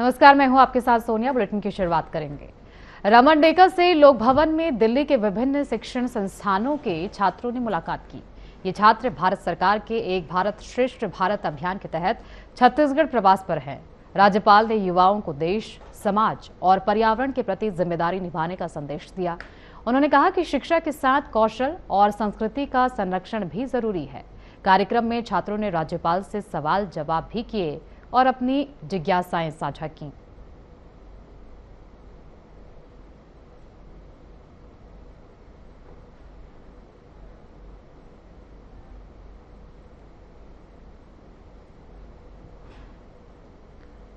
नमस्कार, मैं हूं आपके साथ सोनिया। बुलेटिन की शुरुआत करेंगे। रमन डेका से लोक भवन में दिल्ली के विभिन्न शिक्षण संस्थानों के छात्रों ने मुलाकात की। ये छात्र भारत सरकार के एक भारत श्रेष्ठ भारत अभियान के तहत छत्तीसगढ़ प्रवास पर हैं। राज्यपाल ने युवाओं को देश, समाज और पर्यावरण के प्रति जिम्मेदारी निभाने का संदेश दिया। उन्होंने कहा कि शिक्षा के साथ कौशल और संस्कृति का संरक्षण भी जरूरी है। कार्यक्रम में छात्रों ने राज्यपाल से सवाल जवाब भी किए और अपनी जिज्ञासाएं साझा की।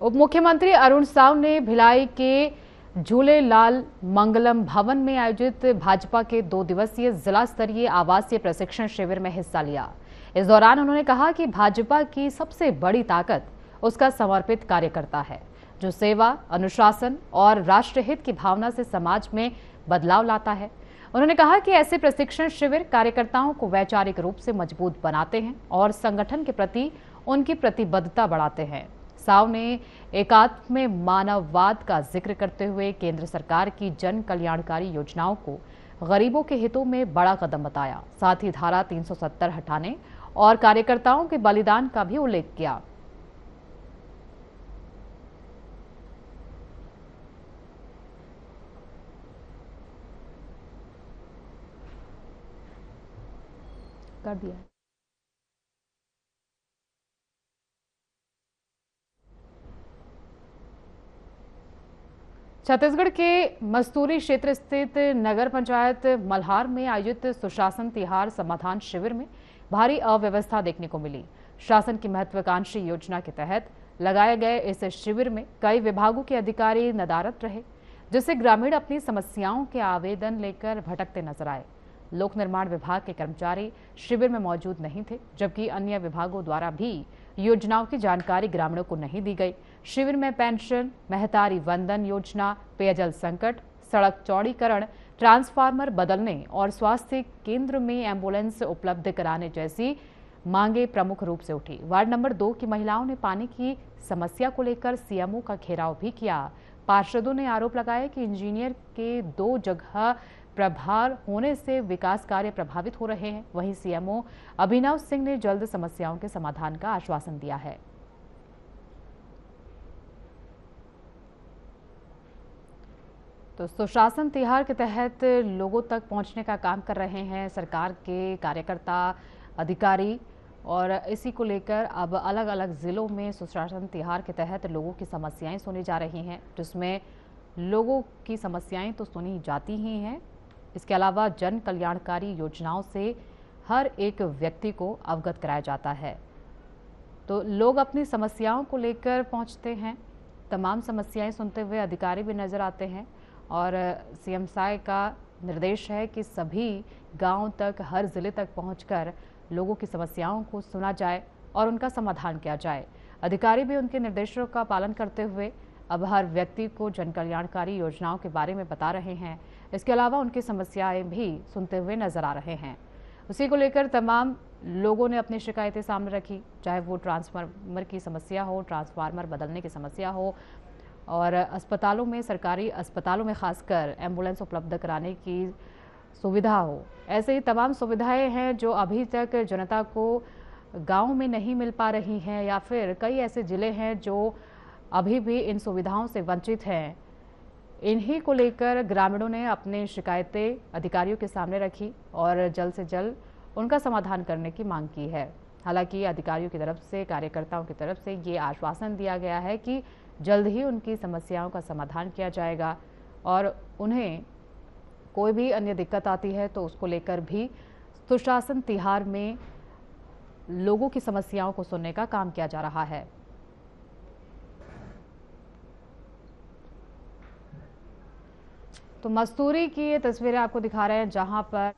उप मुख्यमंत्री अरुण साव ने भिलाई के झूलेलाल मंगलम भवन में आयोजित भाजपा के 2 दिवसीय जिला स्तरीय आवासीय प्रशिक्षण शिविर में हिस्सा लिया। इस दौरान उन्होंने कहा कि भाजपा की सबसे बड़ी ताकत उसका समर्पित कार्यकर्ता है, जो सेवा, अनुशासन और राष्ट्रहित की भावना से समाज में बदलाव लाता है। उन्होंने कहा कि ऐसे प्रशिक्षण शिविर कार्यकर्ताओं को वैचारिक रूप से मजबूत बनाते हैं और संगठन के प्रति उनकी प्रतिबद्धता बढ़ाते हैं। साव ने एकात्म मानववाद का जिक्र करते हुए केंद्र सरकार की जन कल्याणकारी योजनाओं को गरीबों के हितों में बड़ा कदम बताया। साथ ही धारा 370 हटाने और कार्यकर्ताओं के बलिदान का भी उल्लेख किया। कर दिया। छत्तीसगढ़ के मस्तूरी क्षेत्र स्थित नगर पंचायत मल्हार में आयोजित सुशासन तिहार समाधान शिविर में भारी अव्यवस्था देखने को मिली। शासन की महत्वाकांक्षी योजना के तहत लगाए गए इस शिविर में कई विभागों के अधिकारी नदारत रहे, जिससे ग्रामीण अपनी समस्याओं के आवेदन लेकर भटकते नजर आए। लोक निर्माण विभाग के कर्मचारी शिविर में मौजूद नहीं थे, जबकि अन्य विभागों द्वारा भी योजनाओं की जानकारी ग्रामीणों को नहीं दी गई। शिविर में पेंशन, महतारी वंदन योजना, पेयजल संकट, सड़क चौड़ीकरण, ट्रांसफार्मर बदलने और स्वास्थ्य केंद्र में एम्बुलेंस उपलब्ध कराने जैसी मांगे प्रमुख रूप से उठी। वार्ड नंबर 2 की महिलाओं ने पानी की समस्या को लेकर सीएमओ का घेराव भी किया। पार्षदों ने आरोप लगाया कि इंजीनियर के 2 जगह प्रभार होने से विकास कार्य प्रभावित हो रहे हैं। वहीं सीएमओ अभिनव सिंह ने जल्द समस्याओं के समाधान का आश्वासन दिया है। तो सुशासन तिहार के तहत लोगों तक पहुंचने का काम कर रहे हैं सरकार के कार्यकर्ता, अधिकारी, और इसी को लेकर अब अलग अलग जिलों में सुशासन तिहार के तहत लोगों की समस्याएं सुनी जा रही हैं, जिसमें लोगों की समस्याएं तो सुनी जाती ही हैं। इसके अलावा जन कल्याणकारी योजनाओं से हर एक व्यक्ति को अवगत कराया जाता है। तो लोग अपनी समस्याओं को लेकर पहुंचते हैं। तमाम समस्याएं सुनते हुए अधिकारी भी नजर आते हैं और सीएम साय का निर्देश है कि सभी गांव तक, हर जिले तक पहुंचकर लोगों की समस्याओं को सुना जाए और उनका समाधान किया जाए। अधिकारी भी उनके निर्देशों का पालन करते हुए अब हर व्यक्ति को जन कल्याणकारी योजनाओं के बारे में बता रहे हैं। इसके अलावा उनकी समस्याएं भी सुनते हुए नजर आ रहे हैं। उसी को लेकर तमाम लोगों ने अपनी शिकायतें सामने रखी, चाहे वो ट्रांसफार्मर की समस्या हो, ट्रांसफार्मर बदलने की समस्या हो, और अस्पतालों में, सरकारी अस्पतालों में खासकर एम्बुलेंस उपलब्ध कराने की सुविधा हो। ऐसे ही तमाम सुविधाएं हैं जो अभी तक जनता को गाँव में नहीं मिल पा रही हैं, या फिर कई ऐसे जिले हैं जो अभी भी इन सुविधाओं से वंचित हैं। इन्हीं को लेकर ग्रामीणों ने अपनी शिकायतें अधिकारियों के सामने रखी और जल्द से जल्द उनका समाधान करने की मांग की है। हालांकि अधिकारियों की तरफ से, कार्यकर्ताओं की तरफ से ये आश्वासन दिया गया है कि जल्द ही उनकी समस्याओं का समाधान किया जाएगा और उन्हें कोई भी अन्य दिक्कत आती है तो उसको लेकर भी सुशासन तिहार में लोगों की समस्याओं को सुनने का काम किया जा रहा है। तो मस्तूरी की ये तस्वीरें आपको दिखा रहे हैं, जहां पर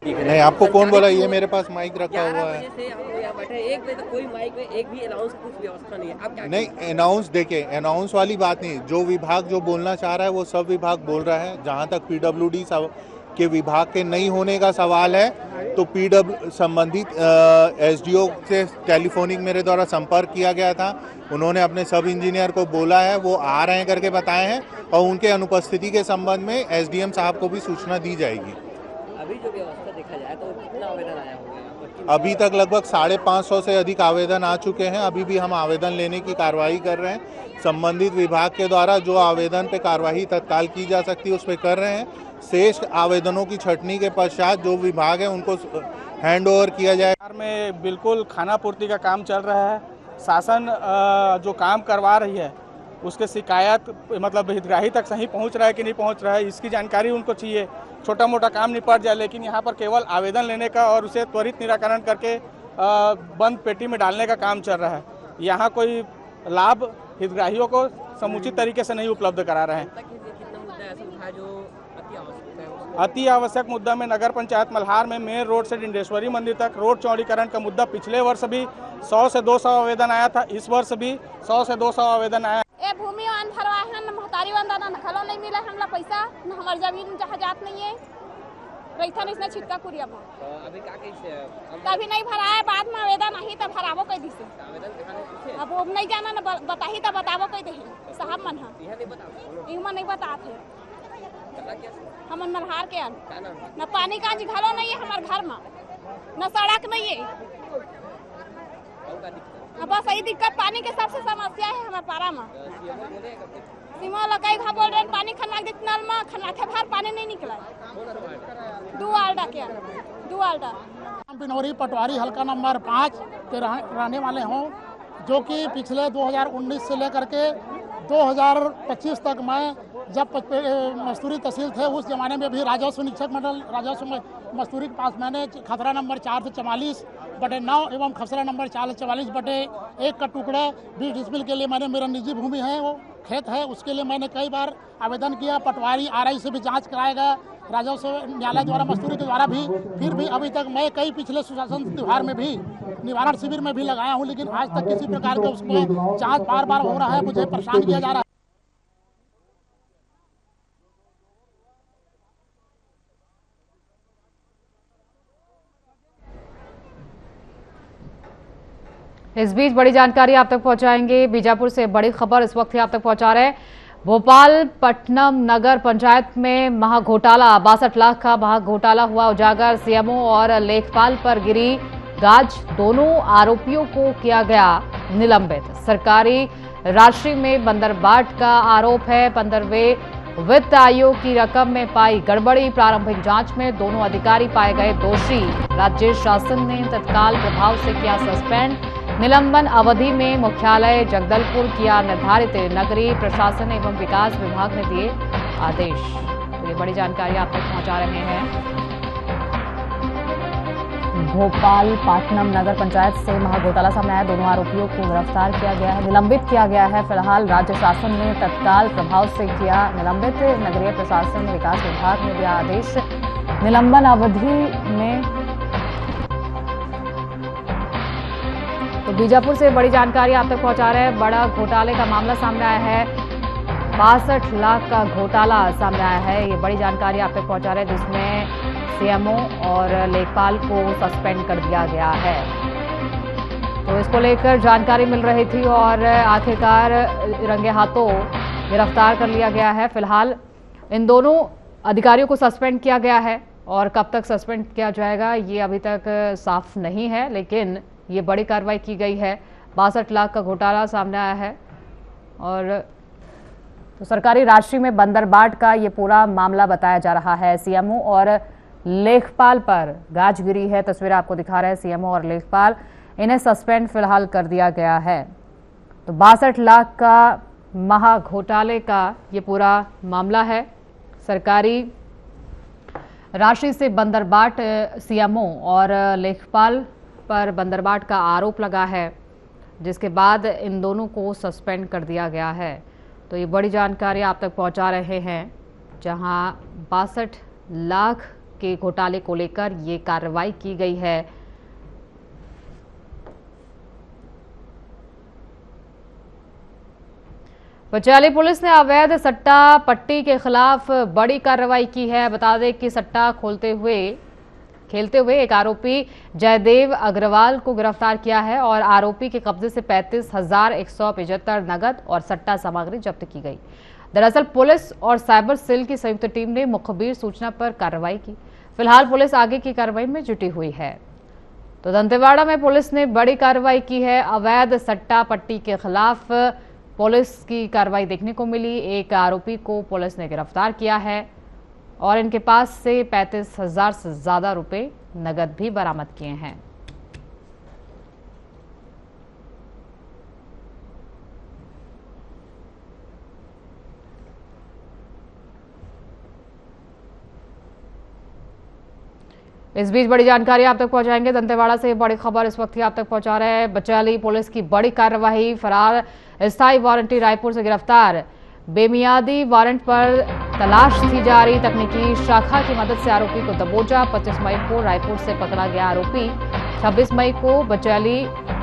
नहीं, आपको कौन बोला? ये मेरे पास माइक रखा हुआ है। 11 बजे से हम लोग यहाँ बैठे हैं, 1 बजे तक कोई माइक में एक भी अनाउंस कुछ व्यवस्था नहीं है। आप क्या नहीं, अनाउंस देखिए, अनाउंस वाली बात नहीं। जो विभाग जो बोलना चाह रहा है वो सब विभाग बोल रहा है। जहाँ तक पीडब्ल्यूडी के विभाग के नहीं होने का सवाल है तो पीडब्ल्यू संबंधित एसडीओ से टेलीफोनिक मेरे द्वारा संपर्क किया गया था। उन्होंने अपने सब इंजीनियर को बोला है, वो आ रहे हैं करके बताए हैं और उनके अनुपस्थिति के संबंध में एसडीएम साहब को भी सूचना दी जाएगी। अभी जो व्यवस्था देखा जाए तो कितना आवेदन आया होगा? अभी तक लगभग 550 से अधिक आवेदन आ चुके हैं। अभी भी हम आवेदन लेने की कार्रवाई कर रहे हैं। संबंधित विभाग के द्वारा जो आवेदन पे कार्रवाई तत्काल की जा सकती है उस पर कर रहे हैं। शेष आवेदनों की छंटनी के पश्चात जो विभाग है उनको हैंड ओवर किया जाए। में बिल्कुल खाना पूर्ति का काम चल रहा है। शासन जो काम करवा रही है उसके शिकायत मतलब हितग्राही तक सही पहुंच रहा है कि नहीं पहुंच रहा है, इसकी जानकारी उनको चाहिए। छोटा मोटा काम निपट जाए, लेकिन यहाँ पर केवल आवेदन लेने का और उसे त्वरित निराकरण करके बंद पेटी में डालने का काम चल रहा है। यहाँ कोई लाभ हितग्राहियों को समुचित तरीके से नहीं उपलब्ध करा रहे हैं। अति आवश्यक मुद्दा में नगर पंचायत मल्हार में मेन रोड से डिंडेश्वरी मंदिर तक रोड चौड़ीकरण का मुद्दा पिछले वर्ष भी 100 से 200 आवेदन आया था। इस वर्ष भी 100 से 200 आवेदन आया। ए भूमि वाहन भरवाहन महतारी वंदना नखलो नहीं मिला हमला पैसा न हमार जमीन जहाजात नहीं है रैथन इसने छिटका कुरिया में अभी का कैसे कभी नहीं भराया, बाद में आवेदन आही तब भरावो कह दी से। आवेदन कहां पूछे? अब वो नहीं जाना न बताही तब बतावो कह दे साहब मन हां यह नहीं बताओ। इमा नहीं बताते कला क्या हम मल्हार के अन क्या नाम है? न पानी का घलो नहीं है हमार घर में, न सड़क नहीं है। और का दिक्कत? अब बस यही दिक्कत पानी के सबसे समस्या है हमारे पारा में। सीएमओ बोले कब तक? सीमा लकाई घा बोल रहे पानी खनवा दे नल में खनाथे भर पानी नहीं निकला। दो आल्डा के दो आल्डा बिनौरी पटवारी हल्का नंबर 5 के रहने वाले हों, जो कि पिछले 2019 से लेकर के 2025 तक मैं जब मस्तूरी तहसील थे उस जमाने में भी राजस्व निरीक्षक मंडल राजस्व मस्तूरी के पास मैंने खसरा नंबर 4/44/9 एवं खसरा नंबर 4/44/1 का टुकड़ा 20 डिसमिल के लिए मैंने मेरा निजी भूमि है वो खेत है, उसके लिए मैंने कई बार आवेदन किया। पटवारी आरआई से भी जांच कराया गया, राजस्व न्यायालय द्वारा मस्तूरी के द्वारा भी, फिर भी अभी तक मैं कई पिछले सुशासन त्योहार में भी निवारण शिविर में भी लगाया हूँ, लेकिन आज तक किसी प्रकार का उसमें जांच बार बार हो रहा है, मुझे परेशान किया जा रहा है। इस बीच बड़ी जानकारी आप तक पहुंचाएंगे। बीजापुर से बड़ी खबर इस वक्त ही आप तक पहुंचा रहे हैं। भोपाल पट्टनम नगर पंचायत में महाघोटाला 62 लाख का महाघोटाला हुआ उजागर। सीएमओ और लेखपाल पर गिरी गाज, दोनों आरोपियों को किया गया निलंबित। सरकारी राशि में बंदरबाट का आरोप है। 15वें वित्त आयोग की रकम में पाई गड़बड़ी। प्रारंभिक जांच में दोनों अधिकारी पाए गए दोषी। राज्य शासन ने तत्काल प्रभाव से किया सस्पेंड। निलंबन अवधि में मुख्यालय जगदलपुर किया निर्धारित। नगरीय प्रशासन एवं विकास विभाग ने दिए आदेश। तो ये बड़ी जानकारी आप तक पहुंचा रहे हैं। भोपाल पाटनम नगर पंचायत से महाघोटाला सामने आया। दोनों आरोपियों को गिरफ्तार किया गया है, निलंबित किया गया है। फिलहाल राज्य शासन ने तत्काल प्रभाव से किया निलंबित। नगरीय प्रशासन विकास विभाग ने दिया आदेश। निलंबन अवधि में तो बीजापुर से बड़ी जानकारी आप तक पहुंचा रहे हैं। बड़ा घोटाले का मामला सामने आया है। 62 लाख का घोटाला सामने आया है। ये बड़ी जानकारी आप तक पहुंचा रहे हैं, जिसमें सीएमओ और लेखपाल को सस्पेंड कर दिया गया है। तो इसको लेकर जानकारी मिल रही थी और आखिरकार रंगे हाथों गिरफ्तार कर लिया गया है। फिलहाल इन दोनों अधिकारियों को सस्पेंड किया गया है और कब तक सस्पेंड किया जाएगा ये अभी तक साफ नहीं है, लेकिन ये बड़ी कार्रवाई की गई है। 62 लाख का घोटाला सामने आया है और तो सरकारी राशि में बंदरबाट का ये पूरा मामला बताया जा रहा है। सीएमओ और लेखपाल पर गाजगिरी है। तस्वीरें आपको दिखा रहे हैं। सीएमओ और लेखपाल, इन्हें सस्पेंड फिलहाल कर दिया गया है। तो 62 लाख का महाघोटाले का ये पूरा मामला है। सरकारी राशि से बंदरबाट सीएमओ और लेखपाल पर बंदरबाट का आरोप लगा है, जिसके बाद इन दोनों को सस्पेंड कर दिया गया है। तो ये बड़ी जानकारी आप तक पहुंचा रहे हैं, जहां 62 लाख के घोटाले को लेकर ये कार्रवाई की गई है। पटियाला पुलिस ने अवैध सट्टा पट्टी के खिलाफ बड़ी कार्रवाई की है। बता दें कि सट्टा खोलते हुए खेलते हुए एक आरोपी जयदेव अग्रवाल को गिरफ्तार किया है और आरोपी के कब्जे से 35,175 नगद और सट्टा सामग्री जब्त की गई। दरअसल पुलिस और साइबर सेल की संयुक्त टीम ने मुखबिर सूचना पर कार्रवाई की। फिलहाल पुलिस आगे की कार्रवाई में जुटी हुई है। तो दंतेवाड़ा में पुलिस ने बड़ी कार्रवाई की है। अवैध सट्टा पट्टी के खिलाफ पुलिस की कार्रवाई देखने को मिली। एक आरोपी को पुलिस ने गिरफ्तार किया है और इनके पास से 35,000 से ज्यादा रुपए नगद भी बरामद किए हैं। इस बीच बड़ी जानकारी आप तक पहुंचाएंगे। दंतेवाड़ा से बड़ी खबर इस वक्त ही आप तक पहुंचा रहे हैं। बचैली पुलिस की बड़ी कार्रवाई। फरार स्थायी वारंटी रायपुर से गिरफ्तार। बेमियादी वारंट पर तलाश थी जारी। तकनीकी शाखा की मदद से आरोपी को दबोचा। 25 मई को रायपुर से पकड़ा गया आरोपी 26 मई को बचैली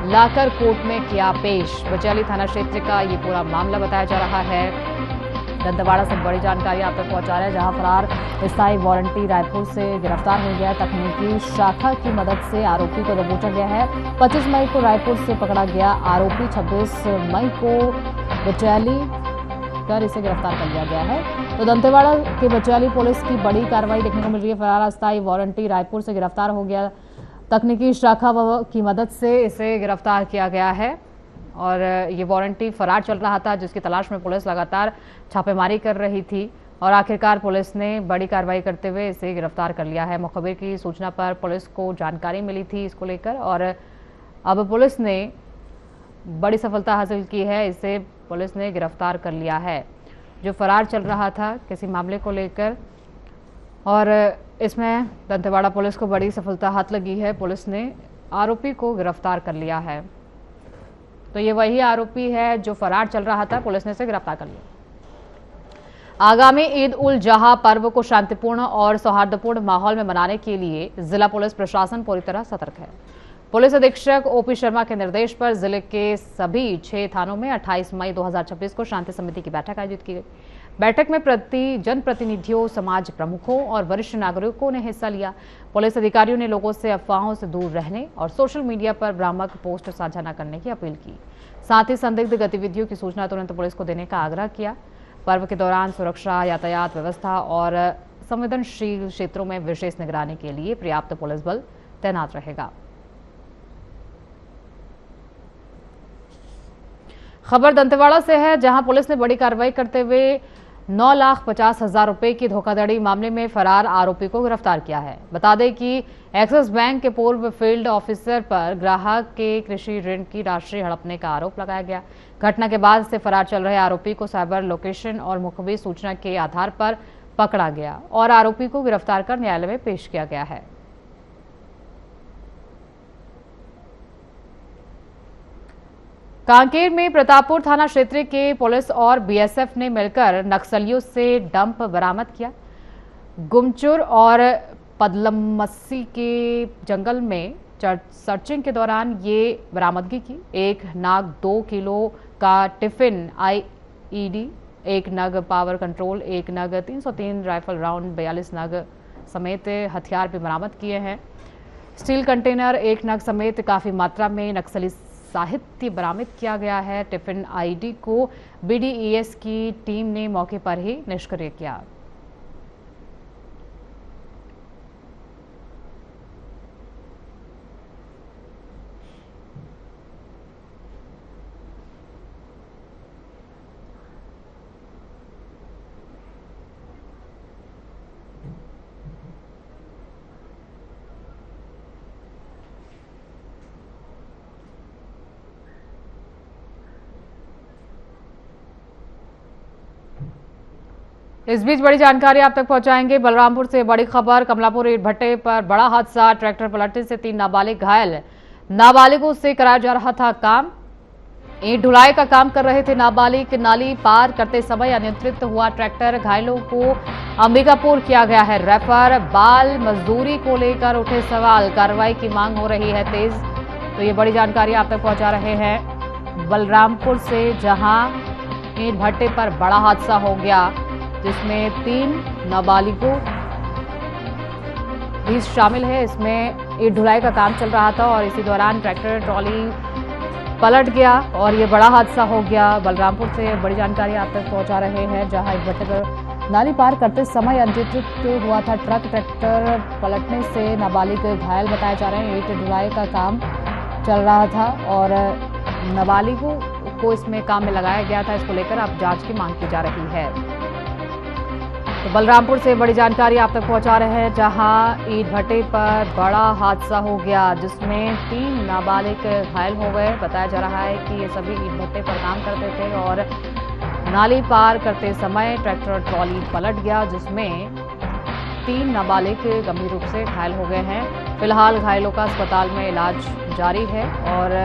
लाकर कोर्ट में किया पेश। बचैली थाना क्षेत्र का ये पूरा मामला बताया जा रहा है। दंतेवाड़ा से बड़ी जानकारी आप तक पहुंचा रहे हैं, जहां फरार स्थायी वारंटी रायपुर से गिरफ्तार हो गया। तकनीकी शाखा की मदद से आरोपी को दबोचा गया है। 25 मई को रायपुर से पकड़ा गया आरोपी 26 मई को बचैली कर इसे गिरफ्तार कर लिया गया है। तो दंतेवाड़ा के बचैली पुलिस की बड़ी कार्रवाई देखने को मिल रही है। फरार स्थायी वारंटी रायपुर से गिरफ्तार हो गया। तकनीकी शाखा की मदद से इसे गिरफ्तार किया गया है और ये वारंटी फरार चल रहा था, जिसकी तलाश में पुलिस लगातार छापेमारी कर रही थी और आखिरकार पुलिस ने बड़ी कार्रवाई करते हुए इसे गिरफ्तार कर लिया है। मुखबिर की सूचना पर पुलिस को जानकारी मिली थी इसको लेकर और अब पुलिस ने बड़ी सफलता हासिल की है। इसे पुलिस ने गिरफ्तार कर लिया है, जो फरार चल रहा था किसी मामले को लेकर, और इसमें दंतेवाड़ा पुलिस को बड़ी सफलता हाथ लगी है। पुलिस ने आरोपी को गिरफ्तार कर लिया है। तो ये वही आरोपी है जो फरार चल रहा था, पुलिस ने इसे गिरफ्तार कर लिया। आगामी ईद उल जुहा पर्व को शांतिपूर्ण और सौहार्दपूर्ण माहौल में मनाने के लिए जिला पुलिस प्रशासन पूरी तरह सतर्क है। पुलिस अधीक्षक ओपी शर्मा के निर्देश पर जिले के सभी 6 थानों में 28 मई 2026 को शांति समिति की बैठक आयोजित की गई। बैठक में जनप्रतिनिधियों, समाज प्रमुखों और वरिष्ठ नागरिकों ने हिस्सा लिया। पुलिस अधिकारियों ने लोगों से अफवाहों से दूर रहने और सोशल मीडिया पर भ्रामक पोस्ट साझा न करने की अपील की। साथ ही संदिग्ध गतिविधियों की सूचना तुरंत पुलिस को देने का आग्रह किया। पर्व के दौरान सुरक्षा, यातायात व्यवस्था और संवेदनशील क्षेत्रों में विशेष निगरानी के लिए पर्याप्त पुलिस बल तैनात रहेगा। खबर दंतेवाड़ा से है, जहां पुलिस ने बड़ी कार्रवाई करते हुए 9,50,000 रुपए की धोखाधड़ी मामले में फरार आरोपी को गिरफ्तार किया है। बता दें कि एक्सिस बैंक के पूर्व फील्ड ऑफिसर पर ग्राहक के कृषि ऋण की राशि हड़पने का आरोप लगाया गया। घटना के बाद से फरार चल रहे आरोपी को साइबर लोकेशन और मुखबिर सूचना के आधार पर पकड़ा गया और आरोपी को गिरफ्तार कर न्यायालय में पेश किया गया है। कांकेर में प्रतापपुर थाना क्षेत्र के पुलिस और बीएसएफ ने मिलकर नक्सलियों से डंप बरामद किया। गुमचुर और पदलमस्सी के जंगल में सर्चिंग के दौरान ये बरामदगी की। एक नग 2 किलो का टिफिन आईईडी, 1 नग पावर कंट्रोल, 1 नग 303 राइफल राउंड, 42 नग समेत हथियार भी बरामद किए हैं। स्टील कंटेनर 1 नग समेत काफी मात्रा में नक्सली साहित्य बरामद किया गया है। टिफिन आईडी को बीडीईएस की टीम ने मौके पर ही निष्क्रिय किया। इस बीच बड़ी जानकारी आप तक पहुंचाएंगे। बलरामपुर से बड़ी खबर। कमलापुर ईंट भट्टे पर बड़ा हादसा। ट्रैक्टर पलटने से 3 नाबालिग घायल। नाबालिगों से कराया जा रहा था काम। ईंट ढुलाई का काम कर रहे थे नाबालिग। नाली पार करते समय अनियंत्रित हुआ ट्रैक्टर। घायलों को अंबिकापुर किया गया है रेफर। बाल मजदूरी को लेकर उठे सवाल, कार्रवाई की मांग हो रही है तेज। तो ये बड़ी जानकारी आप तक पहुंचा रहे हैं बलरामपुर से, जहां ईंट भट्टे पर बड़ा हादसा हो गया, जिसमें 3 नाबालिगों भी शामिल है। इसमें ईंट ढुलाई का काम चल रहा था और इसी दौरान ट्रैक्टर ट्रॉली पलट गया और ये बड़ा हादसा हो गया। बलरामपुर से बड़ी जानकारी आप तक पहुंचा रहे हैं, जहां एक भट्टे पर नाली पार करते समय अनियंत्रित हुआ था ट्रक। ट्रैक्टर पलटने से नाबालिग घायल बताए जा रहे हैं। ईंट ढुलाई का काम चल रहा था और नाबालिगों को इसमें काम में लगाया गया था। इसको लेकर अब जांच की मांग की जा रही है। तो बलरामपुर से बड़ी जानकारी आप तक पहुंचा रहे हैं, जहां ईंट भट्टे पर बड़ा हादसा हो गया जिसमें 3 नाबालिग घायल हो गए। बताया जा रहा है कि ये सभी ईंट भट्टे पर काम करते थे और नाली पार करते समय ट्रैक्टर ट्रॉली पलट गया जिसमें 3 नाबालिग गंभीर रूप से घायल हो गए हैं। फिलहाल घायलों का अस्पताल में इलाज जारी है और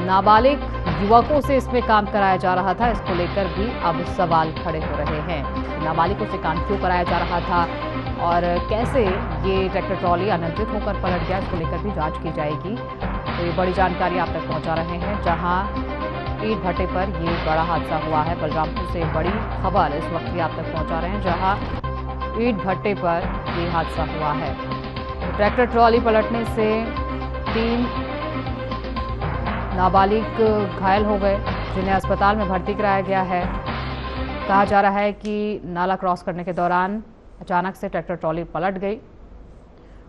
नाबालिग युवकों से इसमें काम कराया जा रहा था। इसको लेकर भी अब सवाल खड़े हो रहे हैं। नाबालिगों से काम क्यों कराया जा रहा था और कैसे ये ट्रैक्टर ट्रॉली अनियंत्रित होकर पलट गया, इसको लेकर भी जांच की जाएगी। तो ये बड़ी जानकारी आप तक पहुंचा रहे हैं, जहां ईंट भट्टे पर ये बड़ा हादसा हुआ है। बलरामपुर से बड़ी खबर इस वक्त भी आप तक पहुंचा रहे हैं, जहां ईंट भट्टे पर ये हादसा हुआ है। तो ट्रैक्टर ट्रॉली पलटने से 3 नाबालिग घायल हो गए, जिन्हें अस्पताल में भर्ती कराया गया है। कहा जा रहा है कि नाला क्रॉस करने के दौरान अचानक से ट्रैक्टर ट्रॉली पलट गई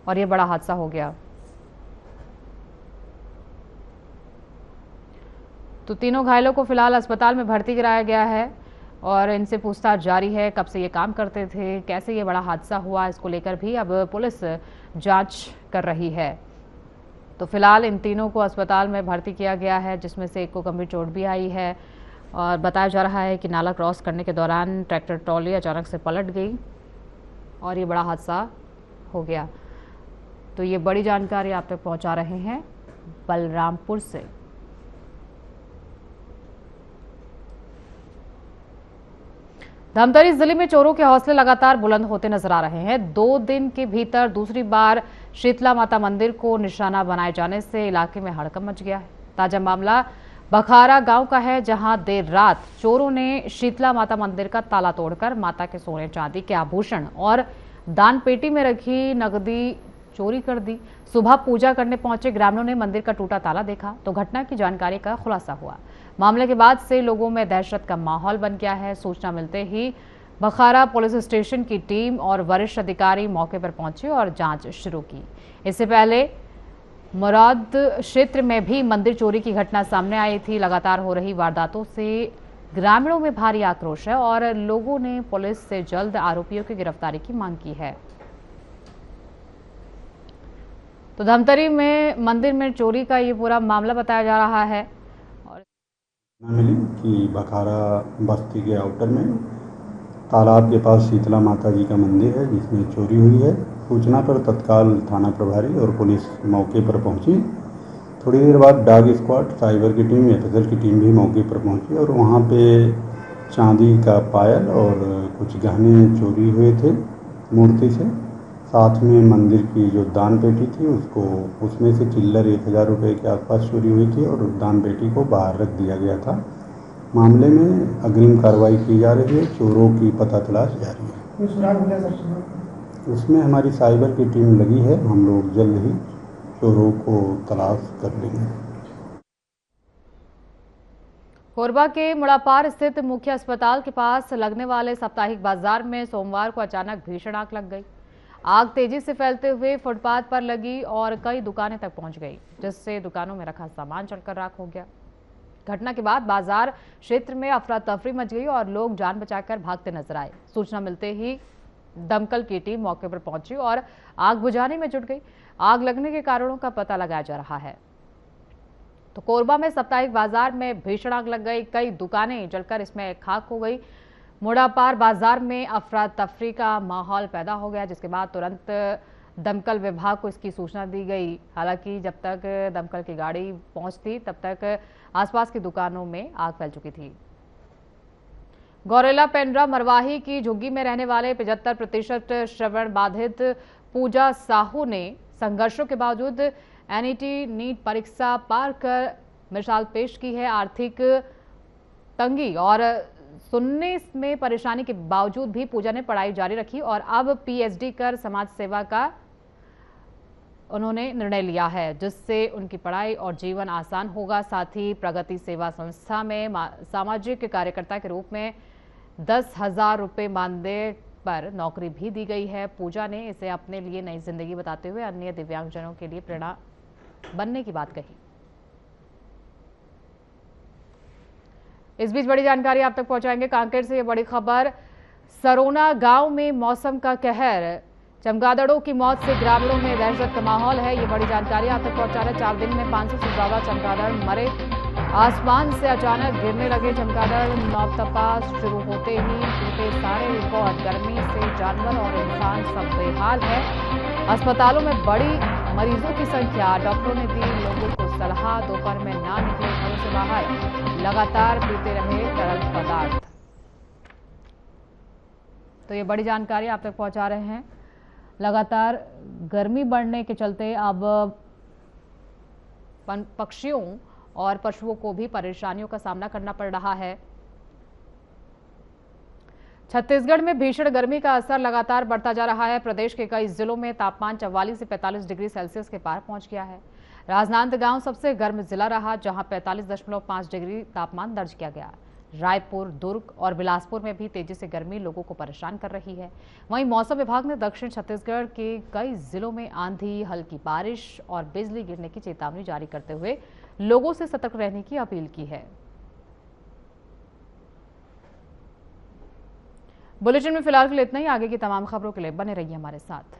और ये बड़ा हादसा हो गया। तो तीनों घायलों को फिलहाल अस्पताल में भर्ती कराया गया है और इनसे पूछताछ जारी है। कब से ये काम करते थे, कैसे ये बड़ा हादसा हुआ, इसको लेकर भी अब पुलिस जांच कर रही है। तो फिलहाल इन तीनों को अस्पताल में भर्ती किया गया है, जिसमें से एक को गंभीर चोट भी आई है और बताया जा रहा है कि नाला क्रॉस करने के दौरान ट्रैक्टर ट्रॉली अचानक से पलट गई और ये बड़ा हादसा हो गया। तो ये बड़ी जानकारी आप तक पहुंचा रहे हैं बलरामपुर से। धमतरी जिले में चोरों के हौसले लगातार बुलंद होते नजर आ रहे हैं। 2 दिन के भीतर दूसरी बार शीतला माता मंदिर को निशाना बनाए जाने से इलाके में हड़कंप मच गया है। ताजा मामला बखारा गांव का है, जहां देर रात चोरों ने शीतला माता मंदिर का ताला तोड़कर माता के सोने चांदी के आभूषण और दान पेटी में रखी नकदी चोरी कर दी। सुबह पूजा करने पहुंचे ग्रामीणों ने मंदिर का टूटा ताला देखा तो घटना की जानकारी का खुलासा हुआ। मामले के बाद से लोगों में दहशत का माहौल बन गया है। सूचना मिलते ही बखारा पुलिस स्टेशन की टीम और वरिष्ठ अधिकारी मौके पर पहुंचे और जांच शुरू की। इससे पहले मुराद क्षेत्र में भी मंदिर चोरी की घटना सामने आई थी। लगातार हो रही वारदातों से ग्रामीणों में भारी आक्रोश है और लोगों ने पुलिस से जल्द आरोपियों की गिरफ्तारी की मांग की है। तो धमतरी में मंदिर में चोरी का ये पूरा मामला बताया जा रहा है। मिली कि बखारा बस्ती के आउटर में तालाब के पास शीतला माता जी का मंदिर है जिसमें चोरी हुई है। सूचना पर तत्काल थाना प्रभारी और पुलिस मौके पर पहुंची। थोड़ी देर बाद डाग स्क्वाड, साइबर की टीम, एफएसएल की टीम भी मौके पर पहुंची और वहां पे चांदी का पायल और कुछ गहने चोरी हुए थे मूर्ति से। साथ में मंदिर की जो दान पेटी थी उसमें से चिल्लर 1000 रुपये के आसपास चोरी हुई थी और दान पेटी को बाहर रख दिया गया था। मामले में अग्रिम कार्रवाई की जा रही है। चोरों की पता तलाश जारी है। उसमें हमारी साइबर की टीम लगी है। हम लोग जल्द ही चोरों को तलाश कर लेंगे। कोरबा के मुड़ापार स्थित मुख्य अस्पताल के पास लगने वाले साप्ताहिक बाजार में सोमवार को अचानक भीषण आग लग गई। आग तेजी से फैलते हुए फुटपाथ पर लगी और कई दुकानें तक पहुंच गई, जिससे दुकानों में रखा सामान जलकर राख हो गया। घटना के बाद बाजार क्षेत्र में अफरा तफरी मच गई और लोग जान बचाकर भागते नजर आए। सूचना मिलते ही दमकल की टीम मौके पर पहुंची और आग बुझाने में जुट गई। आग लगने के कारणों का पता लगाया जा रहा है। तो कोरबा में साप्ताहिक बाजार में भीषण आग लग गई, कई दुकानें जलकर इसमें खाक हो गई। मुड़ापार बाजार में अफरा तफरी का माहौल पैदा हो गया, जिसके बाद तुरंत दमकल विभाग को इसकी सूचना दी गई। हालांकि जब तक दमकल की गाड़ी पहुंचती तब तक आसपास की दुकानों में आग फैल चुकी थी। गौरेला पेंड्रा मरवाही की झुग्गी में रहने वाले 75% श्रवण बाधित पूजा साहू ने संघर्षों के बावजूद एनईटी नीट परीक्षा पार कर मिसाल पेश की है। आर्थिक तंगी और सुनने में परेशानी के बावजूद भी पूजा ने पढ़ाई जारी रखी और अब पीएचडी कर समाज सेवा का उन्होंने निर्णय लिया है, जिससे उनकी पढ़ाई और जीवन आसान होगा। साथ ही प्रगति सेवा संस्था में सामाजिक कार्यकर्ता के रूप में 10,000 रुपये मानदेय पर नौकरी भी दी गई है। पूजा ने इसे अपने लिए नई जिंदगी बताते हुए अन्य दिव्यांगजनों के लिए प्रेरणा बनने की बात कही। इस बीच बड़ी जानकारी आप तक पहुंचाएंगे कांकेर से। ये बड़ी खबर, सरोना गांव में मौसम का कहर, चमगादड़ों की मौत से ग्रामीणों में दहशत का माहौल है। ये बड़ी जानकारी आप तक पहुंचा रहे। 4 दिन में 500 से ज्यादा चमगादड़ मरे। आसमान से अचानक गिरने लगे चमगादड़। नौतपा शुरू होते ही टूटे सारे रिकॉर्ड। गर्मी से जानवर और इंसान सब बेहाल है। अस्पतालों में बड़ी मरीजों की संख्या। डॉक्टरों ने दी लोगों को सलाह, दोपहर में ना निकले घरों से बाहर, लगातार पीते रहे तरल पदार्थ। तो ये बड़ी जानकारी आप तक पहुंचा रहे हैं। लगातार गर्मी बढ़ने के चलते अब पक्षियों और पशुओं को भी परेशानियों का सामना करना पड़ रहा है। छत्तीसगढ़ में भीषण गर्मी का असर लगातार बढ़ता जा रहा है। प्रदेश के कई जिलों में तापमान 44 से 45 डिग्री सेल्सियस के पार पहुंच गया है। राजनांदगांव सबसे गर्म जिला रहा, जहां 45.5 डिग्री तापमान दर्ज किया गया। रायपुर, दुर्ग और बिलासपुर में भी तेजी से गर्मी लोगों को परेशान कर रही है। वहीं मौसम विभाग ने दक्षिण छत्तीसगढ़ के कई जिलों में आंधी, हल्की बारिश और बिजली गिरने की चेतावनी जारी करते हुए लोगों से सतर्क रहने की अपील की है। बुलेटिन में फिलहाल के लिए इतना ही। आगे की तमाम खबरों के लिए बने रहिए हमारे साथ।